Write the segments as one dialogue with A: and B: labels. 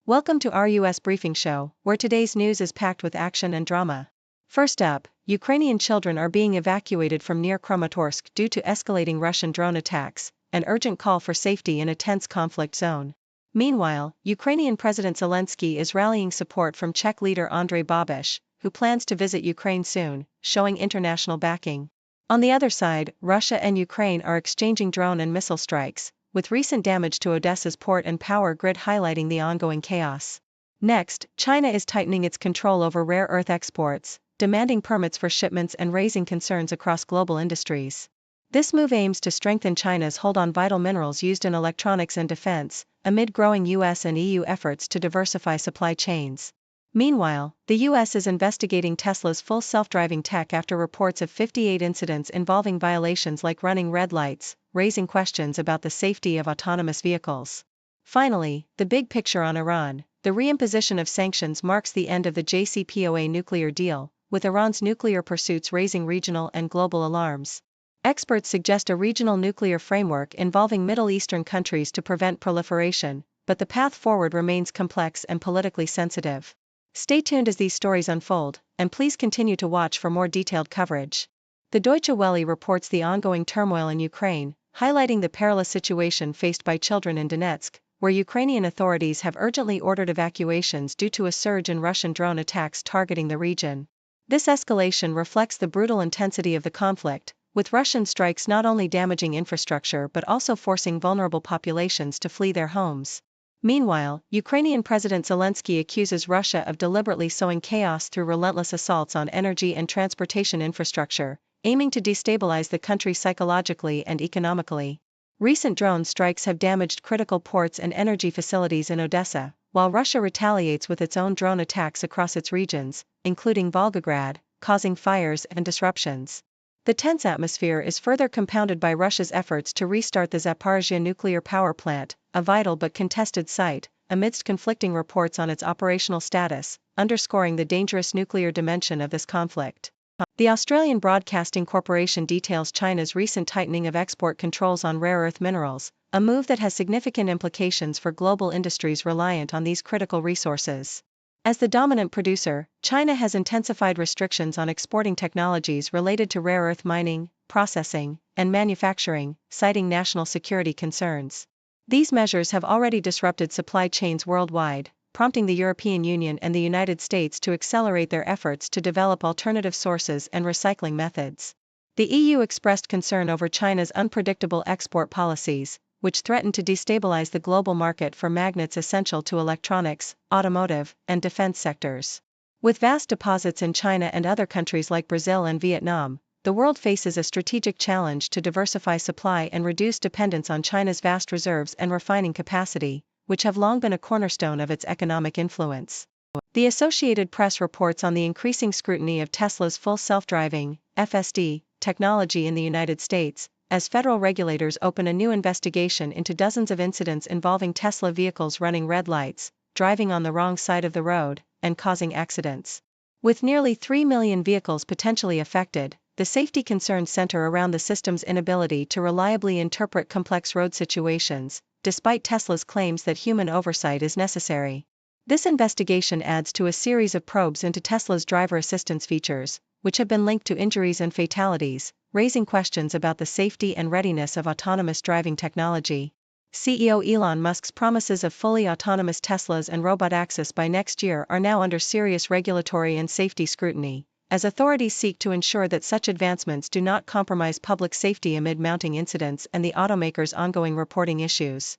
A: Welcome to our US Briefing Show, where today's news is packed with action and drama. First up, Ukrainian children are being evacuated from near Kramatorsk due to escalating Russian drone attacks, an urgent call for safety in a tense conflict zone. Meanwhile, Ukrainian President Zelenskyy is rallying support from Czech leader Andrej Babis, who plans to visit Ukraine soon, showing international backing. On the other side, Russia and Ukraine are exchanging drone and missile strikes, with recent damage to Odessa's port and power grid highlighting the ongoing chaos. Next, China is tightening its control over rare earth exports, demanding permits for shipments and raising concerns across global industries. This move aims to strengthen China's hold on vital minerals used in electronics and defense, amid growing US and EU efforts to diversify supply chains. Meanwhile, the US is investigating Tesla's full self-driving tech after reports of 58 incidents involving violations like running red lights, raising questions about the safety of autonomous vehicles. Finally, the big picture on Iran. The reimposition of sanctions marks the end of the JCPOA nuclear deal, with Iran's nuclear pursuits raising regional and global alarms. Experts suggest a regional nuclear framework involving Middle Eastern countries to prevent proliferation, but the path forward remains complex and politically sensitive. Stay tuned as these stories unfold, and please continue to watch for more detailed coverage. The Deutsche Welle reports the ongoing turmoil in Ukraine, highlighting the perilous situation faced by children in Donetsk, where Ukrainian authorities have urgently ordered evacuations due to a surge in Russian drone attacks targeting the region. This escalation reflects the brutal intensity of the conflict, with Russian strikes not only damaging infrastructure but also forcing vulnerable populations to flee their homes. Meanwhile, Ukrainian President Zelenskyy accuses Russia of deliberately sowing chaos through relentless assaults on energy and transportation infrastructure, aiming to destabilize the country psychologically and economically. Recent drone strikes have damaged critical ports and energy facilities in Odessa, while Russia retaliates with its own drone attacks across its regions, including Volgograd, causing fires and disruptions. The tense atmosphere is further compounded by Russia's efforts to restart the Zaporizhzhia nuclear power plant, a vital but contested site, amidst conflicting reports on its operational status, underscoring the dangerous nuclear dimension of this conflict. The Australian Broadcasting Corporation details China's recent tightening of export controls on rare earth minerals, a move that has significant implications for global industries reliant on these critical resources. As the dominant producer, China has intensified restrictions on exporting technologies related to rare earth mining, processing, and manufacturing, citing national security concerns. These measures have already disrupted supply chains worldwide, prompting the European Union and the United States to accelerate their efforts to develop alternative sources and recycling methods. The EU expressed concern over China's unpredictable export policies, which threaten to destabilize the global market for magnets essential to electronics, automotive, and defense sectors. With vast deposits in China and other countries like Brazil and Vietnam, the world faces a strategic challenge to diversify supply and reduce dependence on China's vast reserves and refining capacity, which have long been a cornerstone of its economic influence. The Associated Press reports on the increasing scrutiny of Tesla's full self-driving (FSD) technology in the United States, as federal regulators open a new investigation into dozens of incidents involving Tesla vehicles running red lights, driving on the wrong side of the road, and causing accidents. With nearly 3 million vehicles potentially affected, the safety concerns center around the system's inability to reliably interpret complex road situations, despite Tesla's claims that human oversight is necessary. This investigation adds to a series of probes into Tesla's driver assistance features, which have been linked to injuries and fatalities, raising questions about the safety and readiness of autonomous driving technology. CEO Elon Musk's promises of fully autonomous Teslas and robot access by next year are now under serious regulatory and safety scrutiny, as authorities seek to ensure that such advancements do not compromise public safety amid mounting incidents and the automaker's ongoing reporting issues.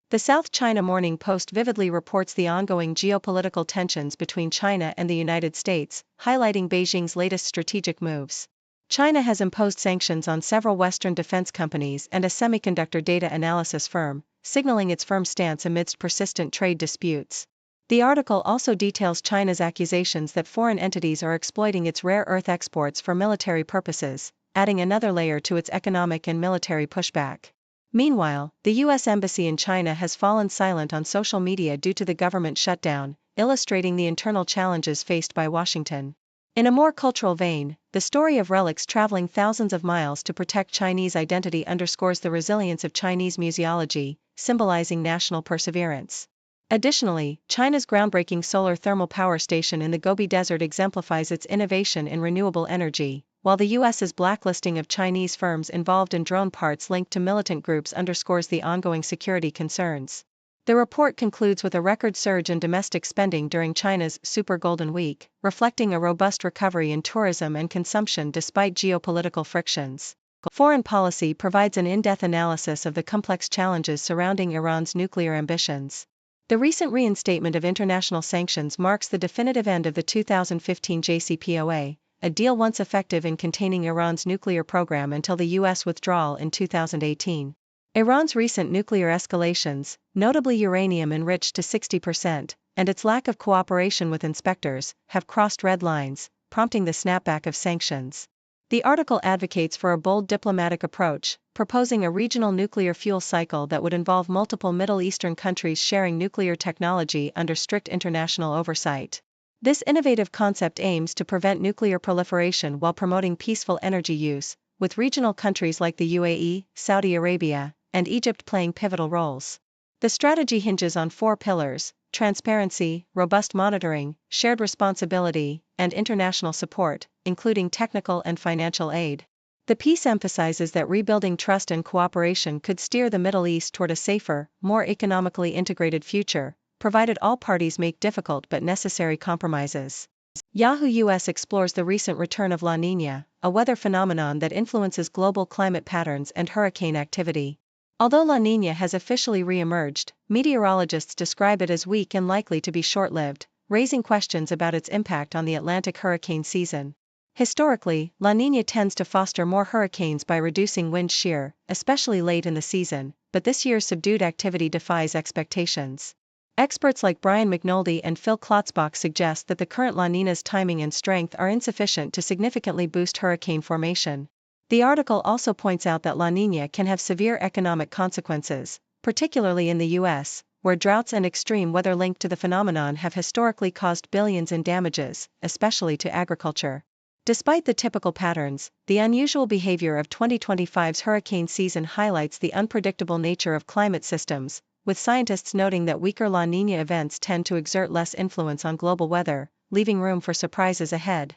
A: The South China Morning Post vividly reports the ongoing geopolitical tensions between China and the United States, highlighting Beijing's latest strategic moves. China has imposed sanctions on several Western defense companies and a semiconductor data analysis firm, signaling its firm stance amidst persistent trade disputes. The article also details China's accusations that foreign entities are exploiting its rare earth exports for military purposes, adding another layer to its economic and military pushback. Meanwhile, the U.S. Embassy in China has fallen silent on social media due to the government shutdown, illustrating the internal challenges faced by Washington. In a more cultural vein, the story of relics traveling thousands of miles to protect Chinese identity underscores the resilience of Chinese museology, symbolizing national perseverance. Additionally, China's groundbreaking solar thermal power station in the Gobi Desert exemplifies its innovation in renewable energy, while the U.S.'s blacklisting of Chinese firms involved in drone parts linked to militant groups underscores the ongoing security concerns. The report concludes with a record surge in domestic spending during China's Super Golden Week, reflecting a robust recovery in tourism and consumption despite geopolitical frictions. Foreign policy provides an in-depth analysis of the complex challenges surrounding Iran's nuclear ambitions. The recent reinstatement of international sanctions marks the definitive end of the 2015 JCPOA, a deal once effective in containing Iran's nuclear program until the U.S. withdrawal in 2018. Iran's recent nuclear escalations, notably uranium enriched to 60%, and its lack of cooperation with inspectors, have crossed red lines, prompting the snapback of sanctions. The article advocates for a bold diplomatic approach, proposing a regional nuclear fuel cycle that would involve multiple Middle Eastern countries sharing nuclear technology under strict international oversight. This innovative concept aims to prevent nuclear proliferation while promoting peaceful energy use, with regional countries like the UAE, Saudi Arabia, and Egypt playing pivotal roles. The strategy hinges on four pillars: transparency, robust monitoring, shared responsibility, and international support, including technical and financial aid. The piece emphasizes that rebuilding trust and cooperation could steer the Middle East toward a safer, more economically integrated future, provided all parties make difficult but necessary compromises. Yahoo US explores the recent return of La Niña, a weather phenomenon that influences global climate patterns and hurricane activity. Although La Niña has officially re-emerged, meteorologists describe it as weak and likely to be short-lived, raising questions about its impact on the Atlantic hurricane season. Historically, La Niña tends to foster more hurricanes by reducing wind shear, especially late in the season, but this year's subdued activity defies expectations. Experts like Brian McNulty and Phil Klotzbach suggest that the current La Niña's timing and strength are insufficient to significantly boost hurricane formation. The article also points out that La Niña can have severe economic consequences, particularly in the U.S., where droughts and extreme weather linked to the phenomenon have historically caused billions in damages, especially to agriculture. Despite the typical patterns, the unusual behavior of 2025's hurricane season highlights the unpredictable nature of climate systems, with scientists noting that weaker La Niña events tend to exert less influence on global weather, leaving room for surprises ahead.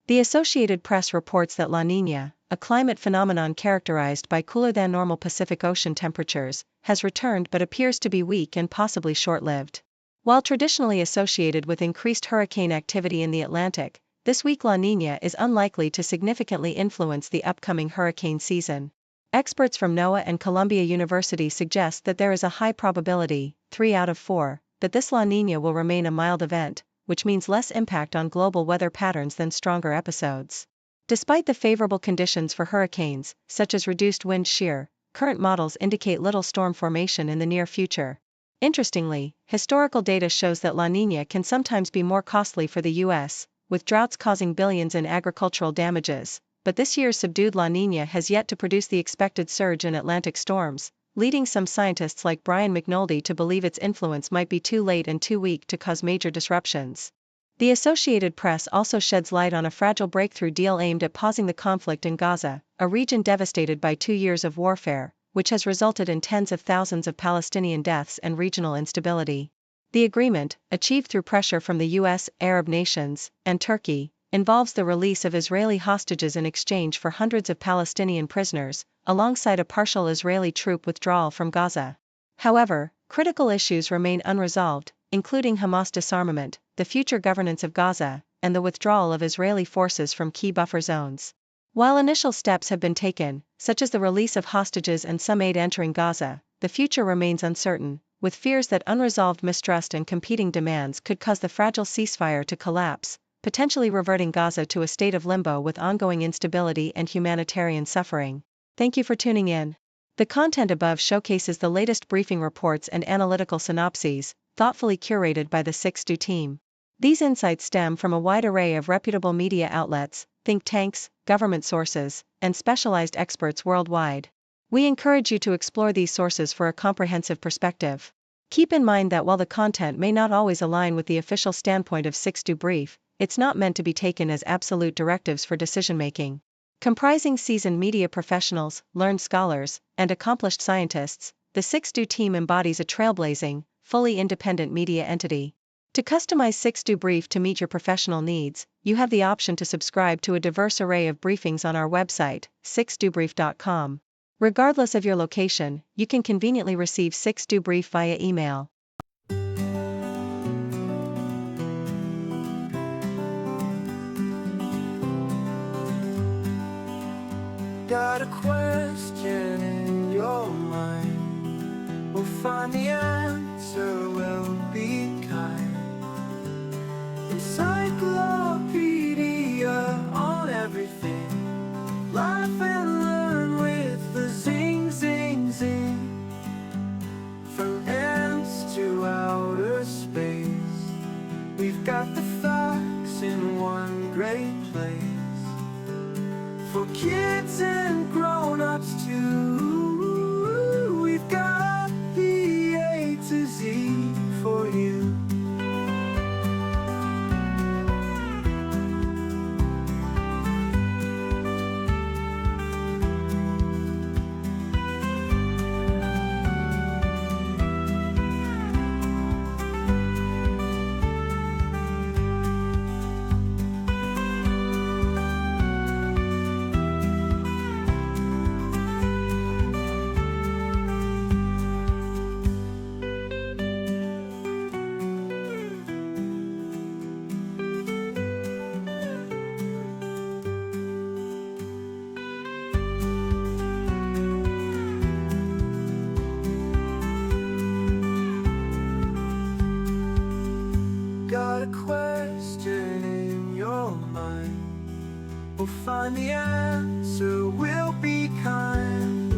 A: The Associated Press reports that La Niña, a climate phenomenon characterized by cooler-than-normal Pacific Ocean temperatures, has returned but appears to be weak and possibly short-lived. While traditionally associated with increased hurricane activity in the Atlantic, this weak La Niña is unlikely to significantly influence the upcoming hurricane season. Experts from NOAA and Columbia University suggest that there is a high probability, 3 out of 4, that this La Niña will remain a mild event, which means less impact on global weather patterns than stronger episodes. Despite the favorable conditions for hurricanes, such as reduced wind shear, current models indicate little storm formation in the near future. Interestingly, historical data shows that La Niña can sometimes be more costly for the U.S., with droughts causing billions in agricultural damages, but this year's subdued La Niña has yet to produce the expected surge in Atlantic storms, leading some scientists like Brian McNulty to believe its influence might be too late and too weak to cause major disruptions. The Associated Press also sheds light on a fragile breakthrough deal aimed at pausing the conflict in Gaza, a region devastated by 2 years of warfare, which has resulted in tens of thousands of Palestinian deaths and regional instability. The agreement, achieved through pressure from the U.S., Arab nations, and Turkey, involves the release of Israeli hostages in exchange for hundreds of Palestinian prisoners, alongside a partial Israeli troop withdrawal from Gaza. However, critical issues remain unresolved, including Hamas disarmament, the future governance of Gaza, and the withdrawal of Israeli forces from key buffer zones. While initial steps have been taken, such as the release of hostages and some aid entering Gaza, the future remains uncertain, with fears that unresolved mistrust and competing demands could cause the fragile ceasefire to collapse, potentially reverting Gaza to a state of limbo with ongoing instability and humanitarian suffering. Thank you for tuning in. The content above showcases the latest briefing reports and analytical synopses, thoughtfully curated by the 6Do team. These insights stem from a wide array of reputable media outlets, think tanks, government sources, and specialized experts worldwide. We encourage you to explore these sources for a comprehensive perspective. Keep in mind that while the content may not always align with the official standpoint of 6 brief, it's not meant to be taken as absolute directives for decision-making. Comprising seasoned media professionals, learned scholars, and accomplished scientists, the 6 team embodies a trailblazing, fully independent media entity. To customize 6 brief to meet your professional needs, you have the option to subscribe to a diverse array of briefings on our website, 6dobrief.com. Regardless of your location, you can conveniently receive 6 brief via email.
B: Got a question in your mind, we'll find the answer, we'll be kind. Encyclopedia on everything, laugh and learn with the zing, zing, zing. From ants to outer space, we've got the facts in one great place. For kids and grown-ups too, we've got the A to Z for you. Got a question in your mind, we'll find the answer, we'll be kind.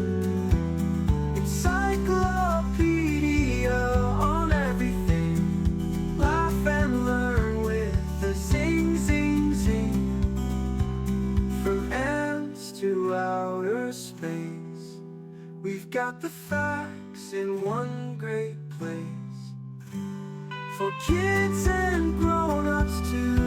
B: Encyclopedia on everything, laugh and learn with the zing, zing, zing. From ants to outer space, we've got the facts in one great place. For kids and grown-ups too.